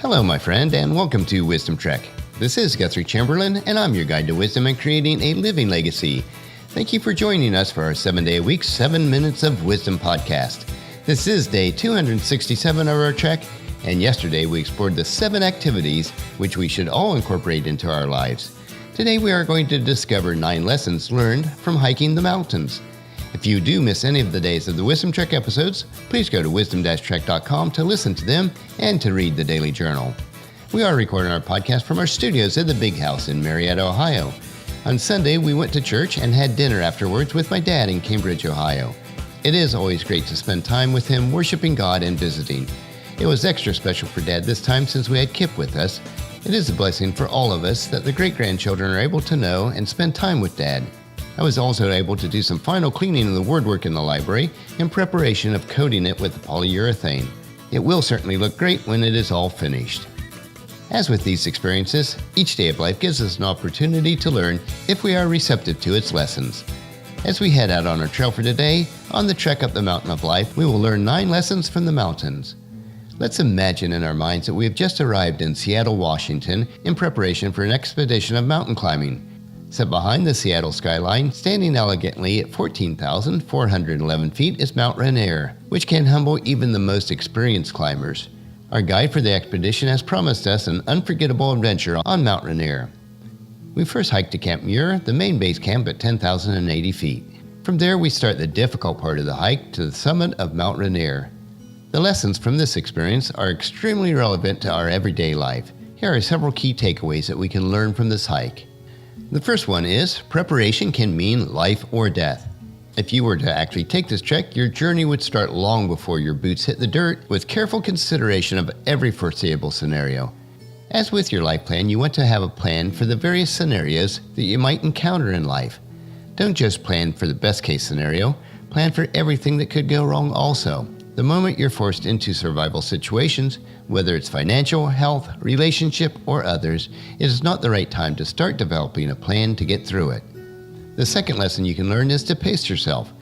Hello, my friend, and welcome to Wisdom Trek. This is Guthrie Chamberlain, and I'm your guide to wisdom and creating a living legacy. Thank you for joining us for our 7-day-a-week, 7 Minutes of Wisdom podcast. This is day 267 of our trek, and yesterday we explored the 7 activities which we should all incorporate into our lives. Today we are going to discover 9 lessons learned from hiking the mountains. If you do miss any of the days of the Wisdom Trek episodes, please go to wisdom-trek.com to listen to them and to read the daily journal. We are recording our podcast from our studios at the Big House in Marietta, Ohio. On Sunday, we went to church and had dinner afterwards with my dad in Cambridge, Ohio. It is always great to spend time with him, worshiping God and visiting. It was extra special for Dad this time since we had Kip with us. It is a blessing for all of us that the great-grandchildren are able to know and spend time with Dad. I was also able to do some final cleaning of the wordwork in the library in preparation of coating it with polyurethane. It will certainly look great when it is all finished. As with these experiences, each day of life gives us an opportunity to learn if we are receptive to its lessons. As we head out on our trail for today, on the trek up the mountain of life, we will learn 9 lessons from the mountains. Let's imagine in our minds that we have just arrived in Seattle, Washington in preparation for an expedition of mountain climbing. Set behind the Seattle skyline, standing elegantly at 14,411 feet is Mount Rainier, which can humble even the most experienced climbers. Our guide for the expedition has promised us an unforgettable adventure on Mount Rainier. We first hiked to Camp Muir, the main base camp at 10,080 feet. From there, we start the difficult part of the hike to the summit of Mount Rainier. The lessons from this experience are extremely relevant to our everyday life. Here are several key takeaways that we can learn from this hike. The first one is, preparation can mean life or death. If you were to actually take this trek, your journey would start long before your boots hit the dirt, with careful consideration of every foreseeable scenario. As with your life plan, you want to have a plan for the various scenarios that you might encounter in life. Don't just plan for the best case scenario, plan for everything that could go wrong also. The moment you're forced into survival situations, whether it's financial, health, relationship, or others, it is not the right time to start developing a plan to get through it. The second lesson you can learn is to pace yourself.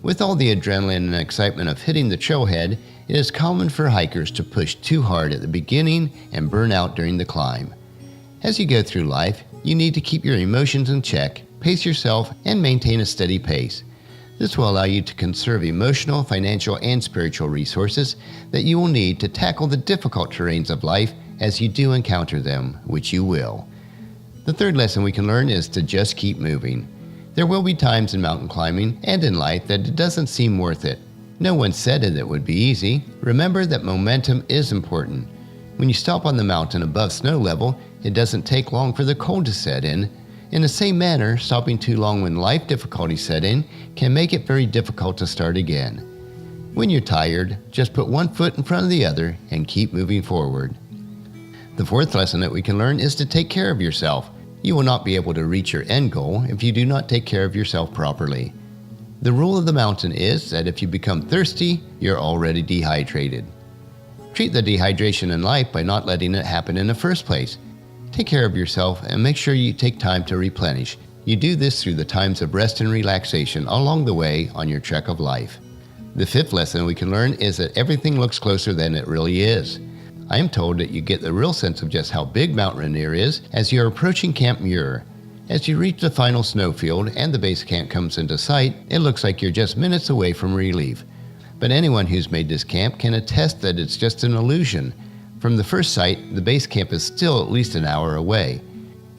With all the adrenaline and excitement of hitting the trailhead, it is common for hikers to push too hard at the beginning and burn out during the climb. As you go through life, you need to keep your emotions in check, pace yourself, and maintain a steady pace. This will allow you to conserve emotional, financial, and spiritual resources that you will need to tackle the difficult terrains of life as you do encounter them, which you will. The third lesson we can learn is to just keep moving. There will be times in mountain climbing and in life that it doesn't seem worth it. No one said it would be easy. Remember that momentum is important. When you stop on the mountain above snow level, it doesn't take long for the cold to set in. In the same manner, stopping too long when life difficulties set in can make it very difficult to start again. When you're tired, just put one foot in front of the other and keep moving forward. The fourth lesson that we can learn is to take care of yourself. You will not be able to reach your end goal if you do not take care of yourself properly. The rule of the mountain is that if you become thirsty, you're already dehydrated. Treat the dehydration in life by not letting it happen in the first place. Take care of yourself and make sure you take time to replenish. You do this through the times of rest and relaxation along the way on your trek of life. The fifth lesson we can learn is that everything looks closer than it really is. I am told that you get the real sense of just how big Mount Rainier is as you are approaching Camp Muir. As you reach the final snowfield and the base camp comes into sight, it looks like you're just minutes away from relief. But anyone who's made this camp can attest that it's just an illusion. From the first sight, the base camp is still at least an hour away.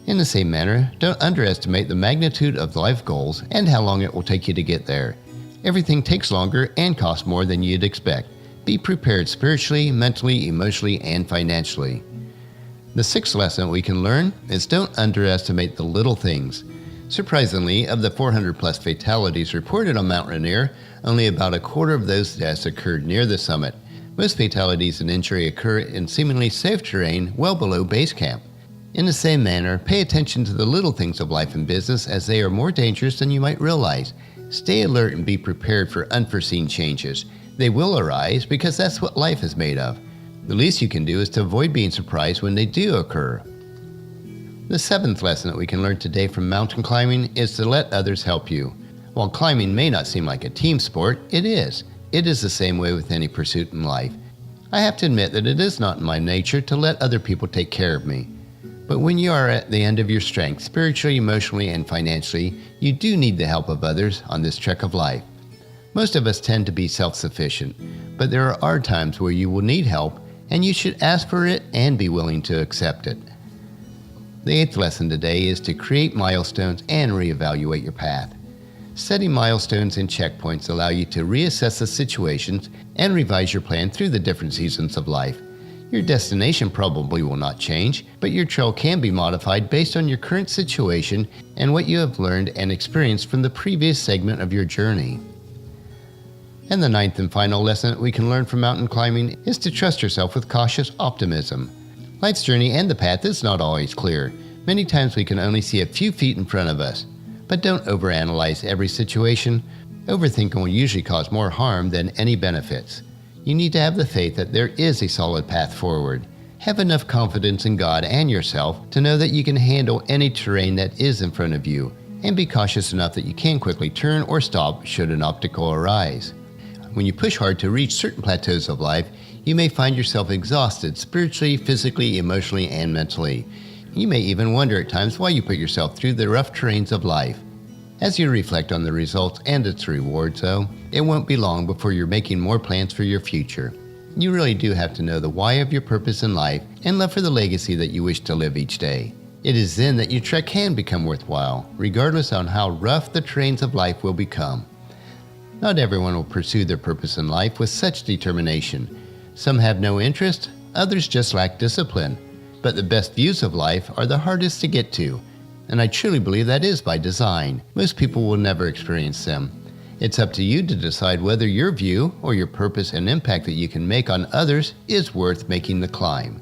In the same manner, don't underestimate the magnitude of life goals and how long it will take you to get there. Everything takes longer and costs more than you'd expect. Be prepared spiritually, mentally, emotionally, and financially. The sixth lesson we can learn is don't underestimate the little things. Surprisingly, of the 400-plus fatalities reported on Mount Rainier, only about a quarter of those deaths occurred near the summit. Most fatalities and injury occur in seemingly safe terrain well below base camp. In the same manner, pay attention to the little things of life and business as they are more dangerous than you might realize. Stay alert and be prepared for unforeseen changes. They will arise because that's what life is made of. The least you can do is to avoid being surprised when they do occur. The seventh lesson that we can learn today from mountain climbing is to let others help you. While climbing may not seem like a team sport, it is. It is the same way with any pursuit in life. I have to admit that it is not in my nature to let other people take care of me. But when you are at the end of your strength, spiritually, emotionally, and financially, you do need the help of others on this trek of life. Most of us tend to be self-sufficient, but there are times where you will need help, and you should ask for it and be willing to accept it. The 8th lesson today is to create milestones and reevaluate your path. Setting milestones and checkpoints allow you to reassess the situations and revise your plan through the different seasons of life. Your destination probably will not change, but your trail can be modified based on your current situation and what you have learned and experienced from the previous segment of your journey. And the 9th and final lesson that we can learn from mountain climbing is to trust yourself with cautious optimism. Life's journey and the path is not always clear. Many times we can only see a few feet in front of us. But don't overanalyze every situation. Overthinking will usually cause more harm than any benefits. You need to have the faith that there is a solid path forward. Have enough confidence in God and yourself to know that you can handle any terrain that is in front of you, and be cautious enough that you can quickly turn or stop should an obstacle arise. When you push hard to reach certain plateaus of life, you may find yourself exhausted spiritually, physically, emotionally, and mentally. You may even wonder at times why you put yourself through the rough terrains of life. As you reflect on the results and its rewards, though, it won't be long before you're making more plans for your future. You really do have to know the why of your purpose in life and love for the legacy that you wish to live each day. It is then that your trek can become worthwhile, regardless on how rough the terrains of life will become. Not everyone will pursue their purpose in life with such determination. Some have no interest, others just lack discipline. But the best views of life are the hardest to get to, and I truly believe that is by design. Most people will never experience them. It's up to you to decide whether your view or your purpose and impact that you can make on others is worth making the climb.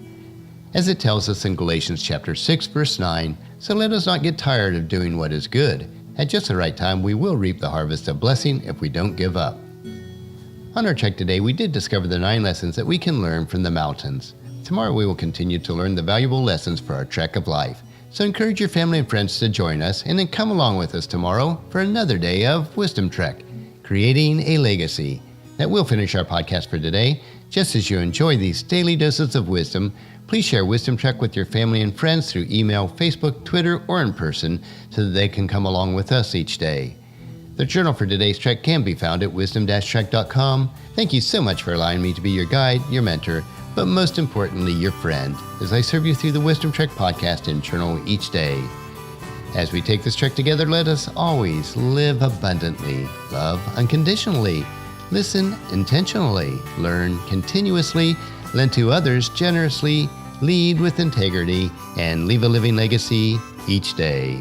As it tells us in Galatians chapter 6, verse 9, so let us not get tired of doing what is good. At just the right time, we will reap the harvest of blessing if we don't give up. On our trek today, we did discover the 9 lessons that we can learn from the mountains. Tomorrow we will continue to learn the valuable lessons for our trek of life. So encourage your family and friends to join us, and then come along with us tomorrow for another day of Wisdom Trek, creating a legacy. That will finish our podcast for today. Just as you enjoy these daily doses of wisdom, please share Wisdom Trek with your family and friends through email, Facebook, Twitter, or in person so that they can come along with us each day. The journal for today's trek can be found at wisdom-trek.com. Thank you so much for allowing me to be your guide, your mentor, but most importantly, your friend, as I serve you through the Wisdom Trek podcast and journal each day. As we take this trek together, let us always live abundantly, love unconditionally, listen intentionally, learn continuously, lend to others generously, lead with integrity, and leave a living legacy each day.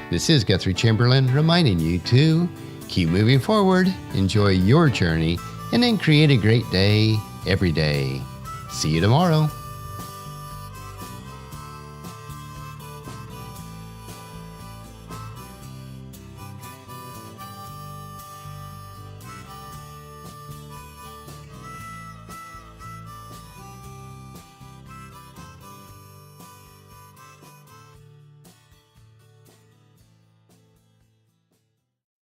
This is Guthrie Chamberlain reminding you to keep moving forward, enjoy your journey, and then create a great day every day. See you tomorrow.